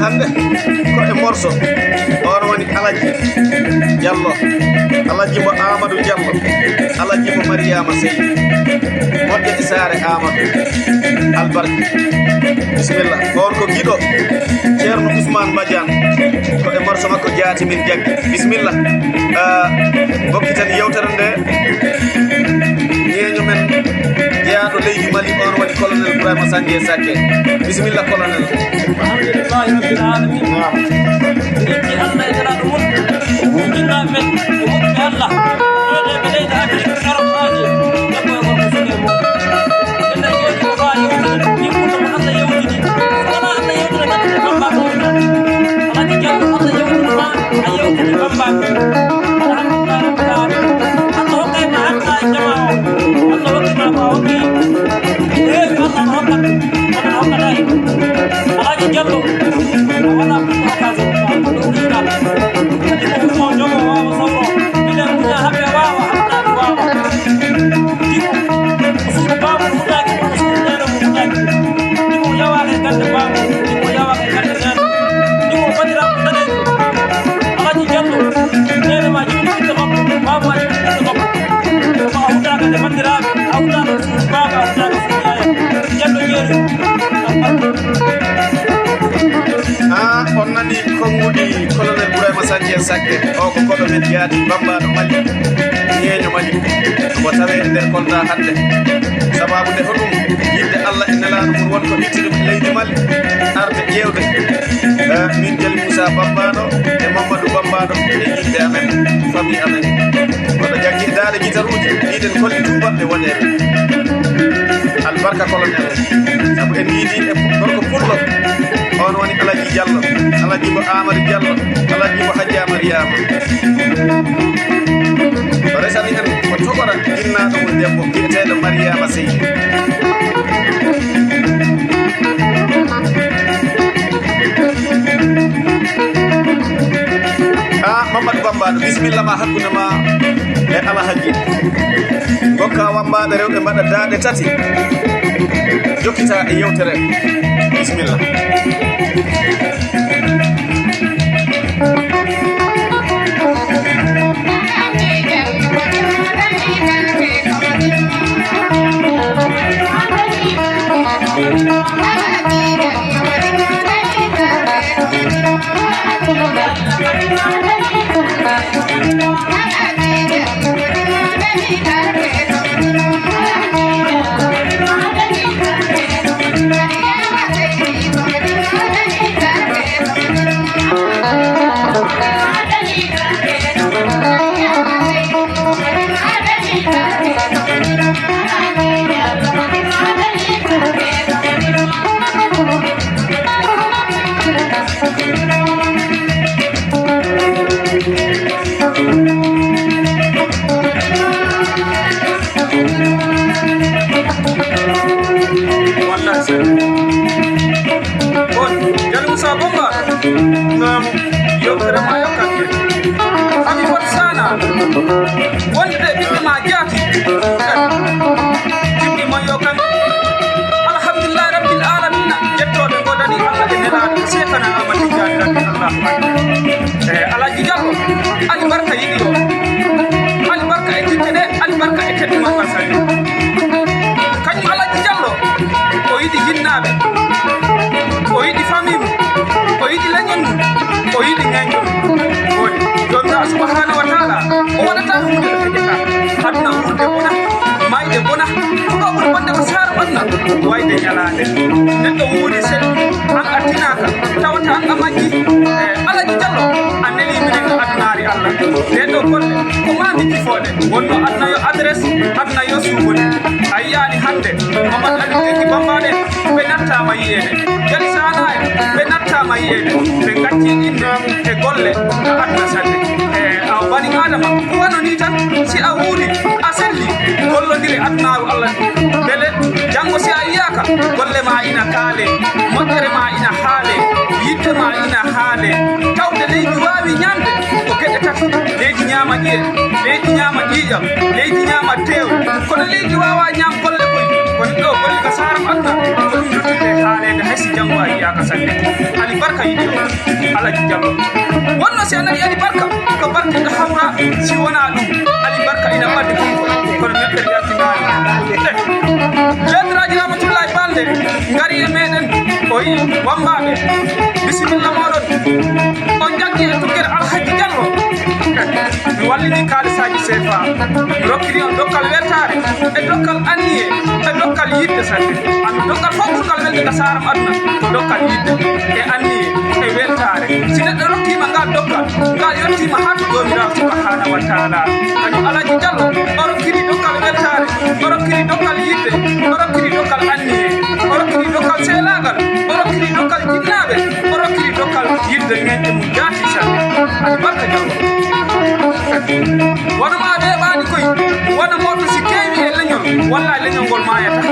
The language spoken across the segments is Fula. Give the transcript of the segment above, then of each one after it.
hande ko e morso on woni Alaji Diallo, Alaji mo Amadou Diallo, Alaji mo Mariama Sey moƴƴe e saare Amadou albarka. Bismillah. On ko giɗo Ceerno Ousmane Badiane ko e morso makko jaati min jaggi. Bismillah. Hokkiten yewtere nde ñeeño men jeyaɗo leydi Mali on woni colonel Ibrahima Sandié Sacké. Bismillah colonel. Alhamdulillahi rabbil alamin. Ɗiɗi Allah e daraɗo mum jinnaɓe men e woɗɓe Allah ɗoɗeɓe leydi Afrique arabaji debbo e gorko suuɗe mum enen joni ko fa yewtide yimɓuɗo mo Allah yewtidi wona Allah yewtide nande e bambaɓe yewtata Alaji Diallo Allah yewtidema a yewtidi bambaɓe alhamdulillahi rabbil alamin. Allah hokkayma hatta e jama o Allah hokkima ko a hokki heewi Allah no hokkat onon hokkata en Alaji Diallo a waɗa ɓiɗɗo occasion ɗo original kadi ko mo jogo wawa sawro minen muña haɓe wawa haɓnaɓe wawa dimo ko suudu bamum huɗaki ko suudu nene mo huɗaki dimo yawaka e gande bamum dimo yawaka e gande nene dimo bandiraɓe danejo Alaji Diallo nene ma jiɓi ɓiɗɗo makko bamum a jiɓi ɓiɗɗo makko ko a huɗaka nde bandiraɓe a huɗaka suudu baba a huɗaka suudu yaya Diallo jeeri on nani konguɗi colonel Ibrahima Sandié Sacké o ko koɗo men jaati bambaɗo Mali ñeeño Mali omo tawe e nder Kolda hande sababu nde hoɗum yidde Allah e nelaɗo mum wonko ittiɗum e leydi Mali arde ƴewde min Jali Moussa Bambaɗo e Mamadou Bambaɗo e yimɓe amen famille amen oɗo jaggi e daade guitaruji ɗiɗen kolli tubaɓe woɗere albarka colonel saabu en yiidi e gorko pullo on woni Alaji Diallo, Alaji mo Amadou Diallo, Alaji mo Hadja Mariama. O resani en ko togora ginnaɗo mum debbo biyeteɗo Mariama Sey. Mamadou Bambaɗo bisimilla ma hakkude ma e Alhaji gokka wambaɓe rewɓe mbaɗa daaɗe tati jokkita e yewtere bisimilla. wonde ɓiɓɓe ma jaati ɓiɓɓe mon yo kan alhamdulillahi rabbil alamina jettoɓe godani Allah e nelaɗo sekana amadi jani rabbi allahu akbar Alaji Diallo ali barka yiɗi o ali barka e tikke ɗe ali barka e kedduma ngal sanni kañum Alaji Diallo o yiɗi jinnaɓe o yiɗi famille mum o yiɗi leñol mum o yiɗi ŋeñol mum woni jomiraɗo subhanahu wa taala o waɗata hunde ɗo heƴeta aduna wurde bona mayde bona koɗo ɓuri bonde ko saara ɓanna wayde ñalade neɗɗo wuuri selli an a tinaka tawata an a majji Alaji Diallo a neli minen no adunari Allah ɗen ɗo golle ko mami jifoɗe wonno aduna yo adresse aduna yo suugoni a yiyani hande Mamadou Ali Kenki Bambaɗe ɓe nattama yiyede Jali Sana en ɓe nattama yiyede ɓe gacci inde e golle no aduna salli a bani adama ko wano ni tan si a wuuri a selli gollodiri adunaru Allah beele janggo si a yiyaka golle ma ina kaale moƴƴere ma ina haale yidde ma ina haale tawde leydi wawi ñamde ko geɗe tati leydi ñama ƴiye leydi ñama ƴiƴam leydi ñama tew kono leydi wawa ñam golle koy kono ɗo golle ko saram aduna ko ɗum jottide haalede haysi janggo a yiyaka sanne ali barka yiɗi o alaji diallo wonno si a nani ali barka ko barke ɗo hawra si wona ɗum ali barka ina wadde konko kono neɗɗere yaltinani jodiraji rahmatullahi balde ngari e meɗen o yi wambaɓe bisimilla moɗon on jaggi e tuggere alhaji diallo mi wallini kalisaji sefa mi rokkiri on dokkal weltare e dokkal anniye e dokkal yidde sanne ami dokkal fof ɓurgal welde gasaram aduna ko dokkal yidde e anniye e weltare si neɗɗo rokkima ngal dokkal ngal yettima ha to jomirawo subhanahu wa taala kañum alaji diallo o rokkiri dokkal weltare o rokkiri dokkal yidde o rokkiri dokkal anniye o rokkiri dokkal seelagal o rokkiri dokkal jinnaɓe o rokkiri dokkal yidde ŋeñƴe mum jaati sanne ani barka diallo wona ma weeɓani koy wona moɗo si kewi e leñol walla leñol ngol mayata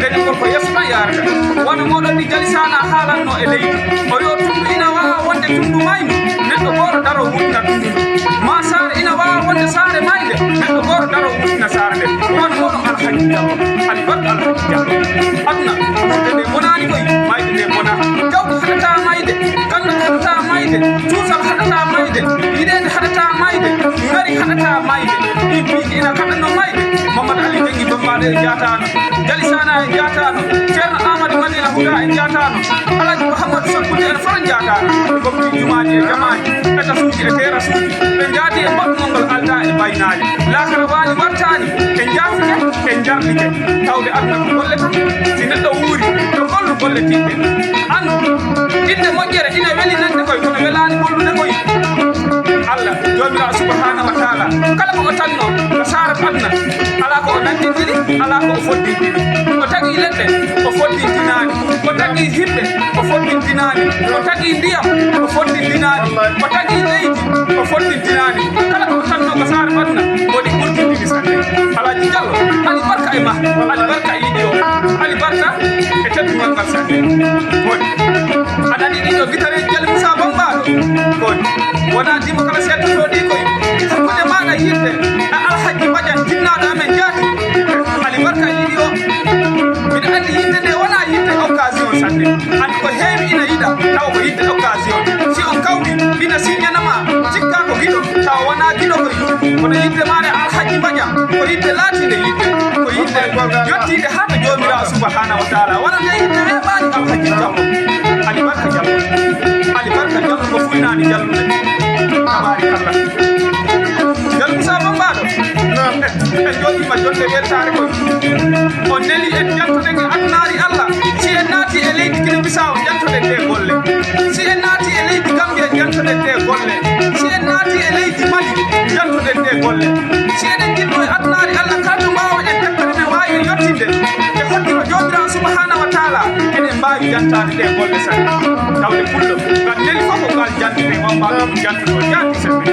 leñol ngol ko yesso tan yarata wona moɗon ɗi jalisana haalanno e leydi o yo tundu ina wawa wonde tundu maydu neɗɗo goto daro wurtina tundu ma saare ina wawa wonde saare mayde neɗɗo goto daro wurtina saare nde wona moɗon alhaji diallo ali barka alhaji diallo adunaurde nde bonani koy mayde nde bona jawdi haɗata mayde ganda haɗata mayde cuusal haɗata mayde yiɗede haɗata mayde ngari haɗata mayde ɗi piiji ina kaɗanno mayde mamadou ali jengi bambaɗe e jatano jalisana e jatano ceerno amadou madina huda en jatano alaji mouhamadou sakkude en fof jatano ɓe gomti jumaji e jamaji e tasuji e terasuji ɓe jaadi e mbaɗɗugol ngol alda e baynaji lakara wani wartani e jafike e jarlike tawde aduna ko golle tan si neɗɗo wuuri to gollu golle tiɗɗe andu inde moƴƴere ina weeli nande koye kono welani gollude koye allah jomirawo subhanahu wa taala kala ko o tanno ko sara aduna ala ko o nandindiri ala ko o foddindiri o tagi leɗɗe o foddintinani o tagi himɓe o foddintinani o tagi ndiyam o foddintinani o tagi leydi o foddintinani kala ko o tanno ko sara aduna woɗi ɓurtindiri sanne alaji diallo ali barka e ma ali barka e yiɗi o ali barka e teddugal ngal sanne woɗi aɗani ɗiɗo guitareji jali moussa bambaɗo koɗi wona dimo kala settoto ɗi koye hakkude maɗa yidde e alhaji badian jinnaɗo amen jaati ali barka yiɗi o mbiɗa andi yidde nde wona yidde occasion sanne andi ko heewi ina yiɗa taw ko yidde occasion si on kawɗi ina siñanama cikka ko giɗo taw wona giɗo koye kono yidde maɗa alhaji badian ko yidde laatide yidde ko yidde yottide ha to jomirawo subhanahu wa taala wona nde yidde weeɓani alhaji diallo ali barka diallo ali barka diallo ko fuynani jallude tabarikallah jal moussa bambaɗo en joɗima jonde weltare koy o neli en jantoɗen e adunari allah si en naati e leydi kine bisaw jantoɗen ɗe golle si en naati e leydi gambie jantoɗen ɗe golle si en naati e leydi mali jantoɗen ɗe golle si eɗen jinno e adunari allah kalto mbawoɗen deftere men wawi en yottinde e hoddiko jomirawo subhanahu wa taala eɗen mbawi jantade ɗe golle sani tawde pullo ngal neli fof ko ngal jantete wambaɗo jantuto jaati sembe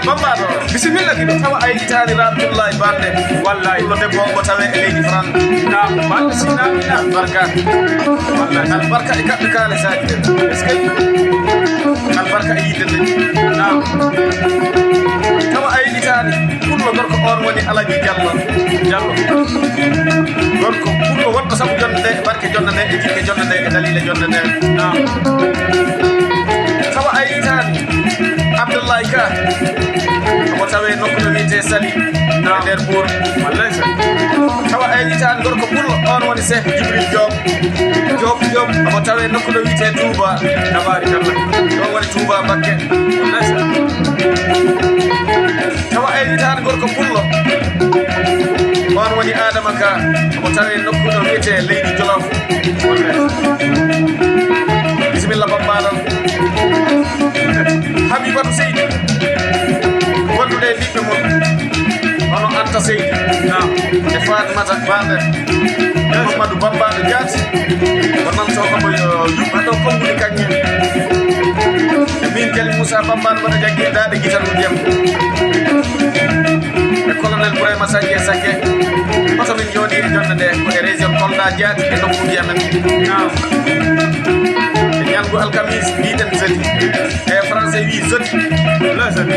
bambaɗo bisimilla giɗo tawa ayitani rahmatullahi balde wallahi ko debbo o tawe e leydi fran na balde sinamina barka wallahi albarka e kaɓɓe kaale saji ɗe est ce que albarka e yidde nde na tawa ayitani ɓurɗo gorko on woni alaji diallo gorko ɓurɗo wonɗo saabu jonde nde barke jonde nde e jikke jonde nde e dalile jonde nde na tawa ayitani abdoullahi ka omo tawe nokkuno wiyete sali e nder ɓuur wallay sa tawa ayitani gorko ɓurɗo on woni cheikh djibril diom omo tawe nokkuno wiyete touba tabarikallah ɗon woni touba bakke wallay sa tawa ayitani gorko ɓurɗo on woni adama ka omo tawe nokkuno wiyete leydi jolof wallay bisimilla bambaɗon habibatu seydi wondude e ɓiɓɓe mum hono anta seydi e fatimata balɗe mamadou bambaɗo jaati wonnanto komo yuɓɓa ɗo kongude kañƴe e min jali moussa bambaɗo mbaɗa jaggi daɗe guitanu ndiyam e colonel bourayma sagne sakke oto min jooɗiri jonde nde ko e région kolda jaati e nokkuji amen ñalgu alkamis mbiɗen jeudi e français wi jeudi le jeudi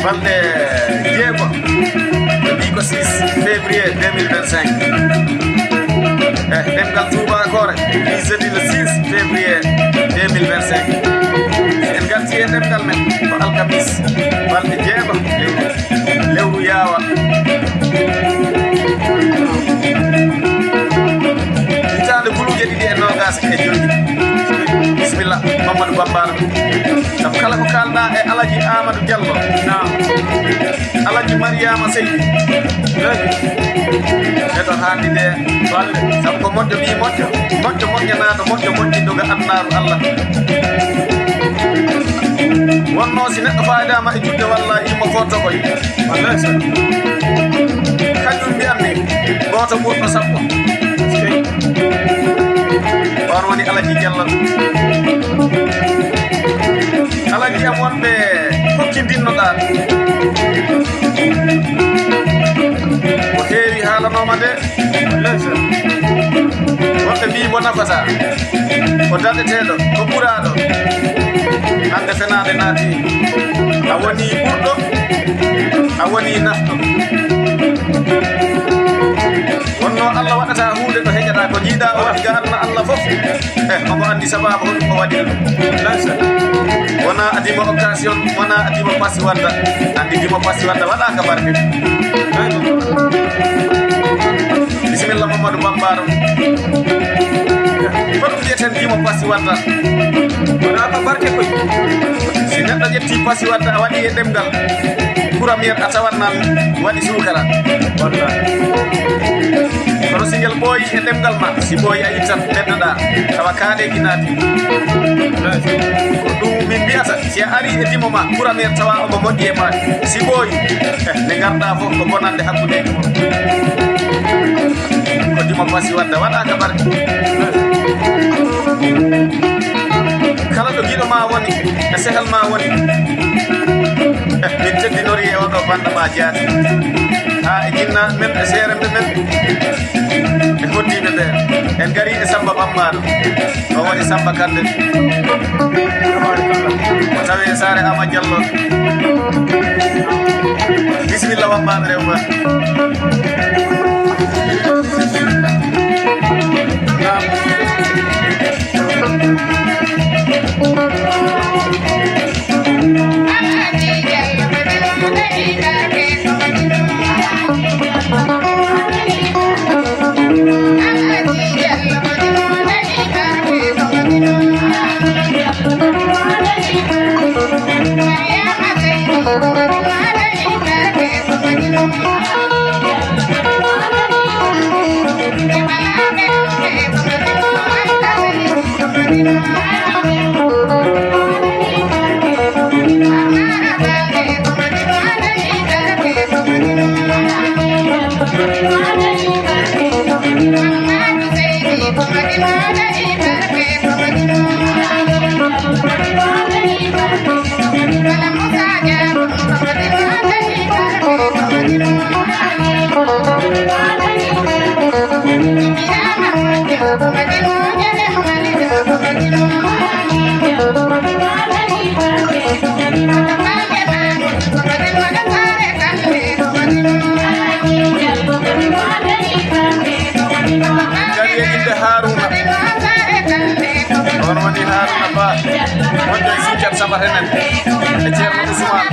balɗe jeego ɓe mbi ko 6 février 2025 e ɗemgal tubakore wi jeudi le 6 février 2025 en garti e ɗemgal men ko alkamis balɗe 6 lewru yaawa hitande buluuje 2025 bisimilla Mamadou Bambara sabu kala ko kalɗa e Alaji Amadou Diallo Alaji Mariama Seydi neɗo haandi nde balle sabu ko moƴƴo ɓi moƴƴo moƴƴanaɗo moƴƴo moƴƴiɗo ga annaru Allah wonno si neɗɗo faydama e juɗde walla yimmo fotto koy wallahi sa kañum mbiyatni goto ɓurɗo sappo on woni Alaji Diallo Alaji am wonɓe hokkidinnoɗa ko heewi haalanoma nde wonɓe mbimo nafata ko daɗeteɗo ko ɓuraɗo hande fenade naati a woni ɓurɗo a woni nafɗo wonno Allah waɗata hunde ɗo heƴata ko jiiɗa o waɗi ga aduna Allah fof omo andi sababu hoɗum o waɗi ɗum wona adimo occasion wona adimo pasi wadda andi dimo pasi wadda waɗaka barke bisimilla Mamadou Bambara hoɗum wiyeten dimo pasi wadda waɗaka barke koy si neɗɗo ƴetti pasi wadda a waɗi e ɗemgal premier a tawatnan waɗi sukara kono singel ɓooyi e ɗemgal ma si ɓooyi a ittan ɓeddoɗa tawa kaaɗeji naati ko ɗum min mbiyata si a ari e dimo ma premier tawa omo moƴƴi e ma si ɓooyi nde garɗa fof ko bonande hakkudeji mon ko dimo pasi wadda waɗaka barke kala ɗo giɗo ma woni e sehal ma woni min teddinori e oɗo banda ma jaati ha e jinnaɓe men e seeremɓe men e hoddiɓe ɓe en gari e Samba Bambara o woni Samba Kande o tawi e saare Ama Diallo bisimilla wammaɓe rewma Sabarenen e Ceerno Ousmane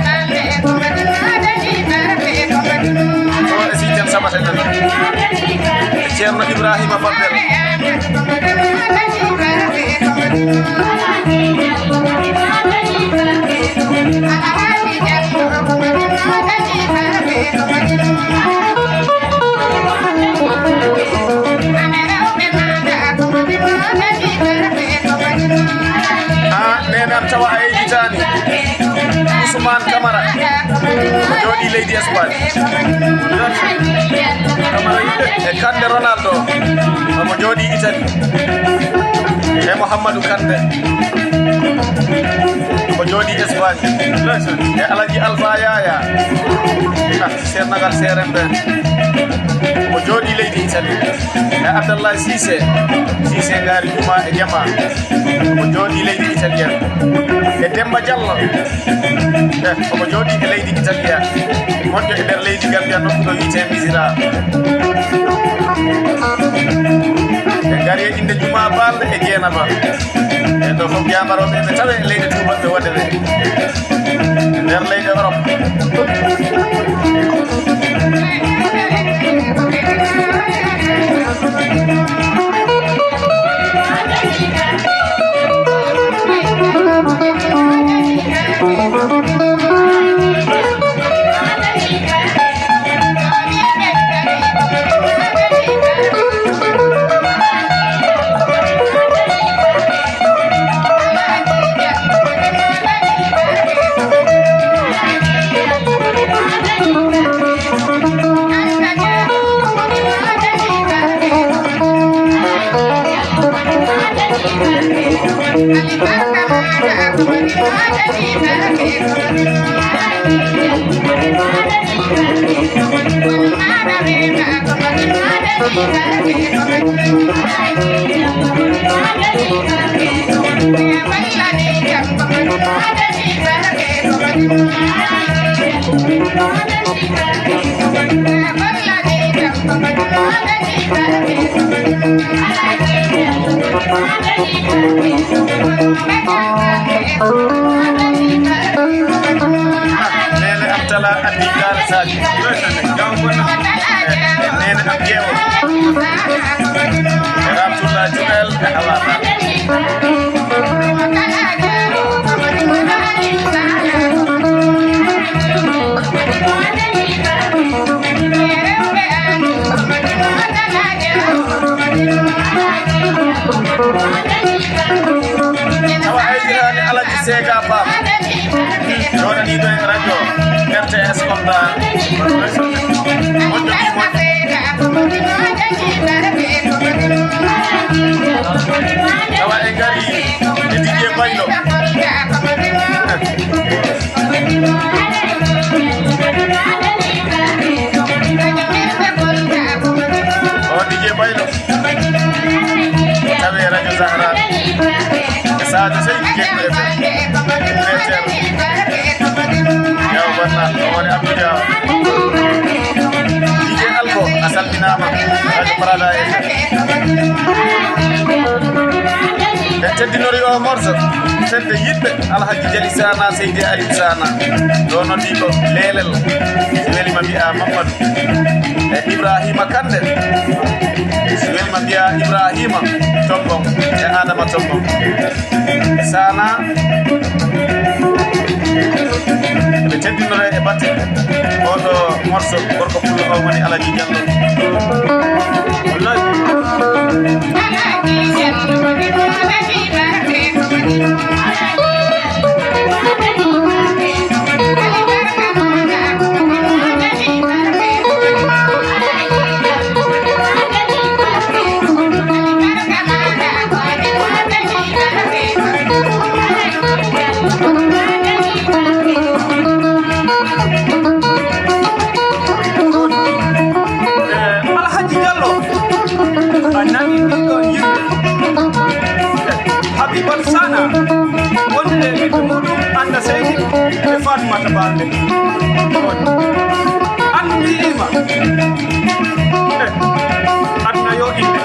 o e Sidiane Sabarenen e Ceerno Ibrahima Babbel nenan tawa a yejitani Ousmane Camara o jooɗi leydi Espagne e Kande Ronaldo omo jooɗi Italie e Mouhamadou Kande o jooɗi Espagne e Alaji Alpha Yaya sernagal seremɓe o jooɗi leydi Italie e Abdallah Cissé gaari juma e jama o jooɗi leydi italien e Demba Diallo omo jooɗi e leydi italien moƴƴo e nder leydi Gambia nokku ɗo wiyete Misira ɓe ngari e inde juma balɗe e jeenaba e ɗo fof jamaroɓe ɓe tawe leydi tubaɓe waɗe ɓe e nder leydi Europe. Nene am tala andi dal saji nene am jewo Ramtullah Jumel e Hawata awa haydiraani Alaji Sega Pam joɗani ɗo e radio RTS Kolda on jogi awa e gari e Didier Baylo o Didier Baylo tawe radio Zahra e Sadio Seydi Diego FM yaw bonna o woni Abdou Diaw DJ Albo a salminama radio Parada en teddinori o morceau fedde yiɗɓe Alhaji Jali Sana Seydi Aliou Sana ɗo noddi ko lelel so welima mbiya Mamadou e Ibrahima Kande so welima mbiya Ibrahima Tombong e Adama Tombong Sana ɓe teddinore e batte oɗo morceau gorko pullo o woni Alaji Diallo Sana wonde ɓiɗɗo muɗum anda Seydi e Fatumata Balde andu wi'ima aduna yo inde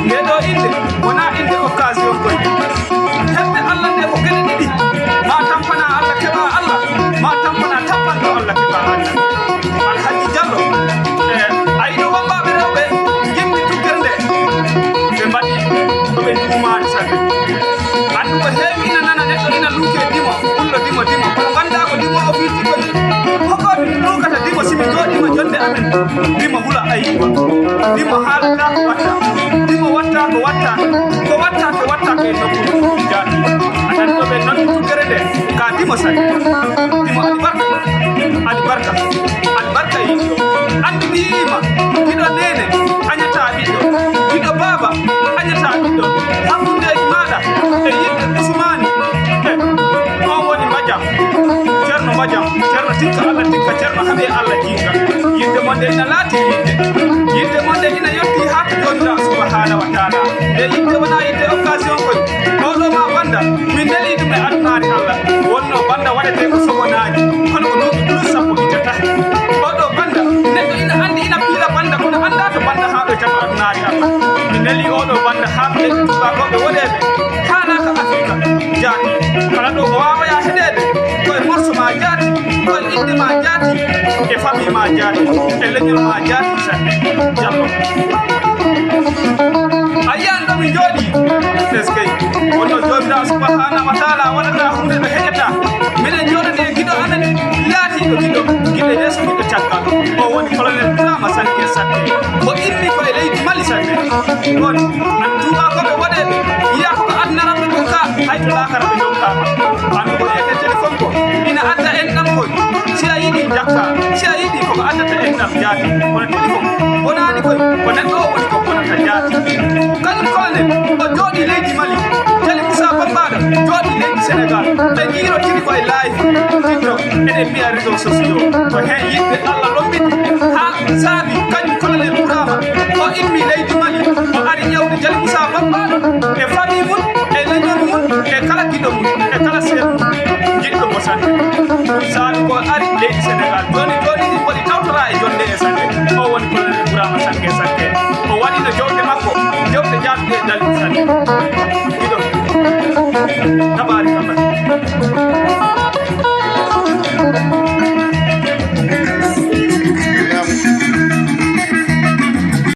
nde ɗo inde wona inde occasion koy hebde Allah nde ko gueɗe ɗiɗi ma tampana Allah keɓa Allah ma tampana tappanɗo Allah keɓa Allah Alhaji Diallo ayiɗo wambaɓe rewɓe jimmi tuggere nde ɓe mbaɗi ɗoɓe duumani sanne andu ko heewi ina nana neɗɗo ina luuke dimo pullo dimo kono ganda ko dimo o firti koy hokkoɓe luukata dimo simi jooɗima jonde amen dimo hula ayiba dimo haalata ko watta dimo watta ko watta e nokkude jaati anan ɗoɓe noon tuggere nde ka dimo sani dimo alibarka yiɗo andu wiima hiɗo nene añata ɓiɗɗo hiɗo baaba añata ɓiɗɗo hakkundeji maɗa e yimɓe Usmani on woni Madiam ceerno Madiam ceerno tikka Allah tikka ceerno haaɓe Allah jinga yidde monde ina laati yidde monde ina yetti ha to jomiraɗo subhanahu wa taala e yidde wona yidde occasion koy oɗo ma banda min neli ɗum e adunare Allah wonno banda waɗete ko sogonaji kono ko duuɓi plus sappo ittata oɗo banda neɗɗo ina andi ina piila banda kono anda to banda ha ɗo tan adunare Allah min neli ma jaati e leñol ma jaati sanne jallo ayan ɗo mi jooɗi eskey wonno jomirawo subhanahu wa taala waɗata hunde ɗo heƴata minen joɗane giɗo anani laatiɗo giɗo yeeso giɗo caggal o woni colonel Burama Sanke Sakke o immi koye leydi Mali sanne ɗon an tubakoɓe waɗeɓe yiya koko adnaraɓe ɗum ka hayto lakara ɓe dokkama andu ko yiyete téléphone ko ina adda enɗam koy si a yiɗi jakka si a yiɗi koko addata enɗam jaati kono téléphone wonani koy ko neɗɗo o woni ko bonata jaati kañum colonel o jooɗi leydi Mali Jali Moussa Bambaɗo jooɗi leydi Sénégal ɓe jiirotiri koye live tiktok eɗen mbiya réseaux sociaux ko hen yimɓe Allah lombiɗi ha saabi kañum colonel Burama o immi leydi Mali o ari ƴewde Jali Moussa Bambaɗo e famille mum e leñol mum e kala giɗo mum e kala seeɗ mum jiɗɗo mo sanne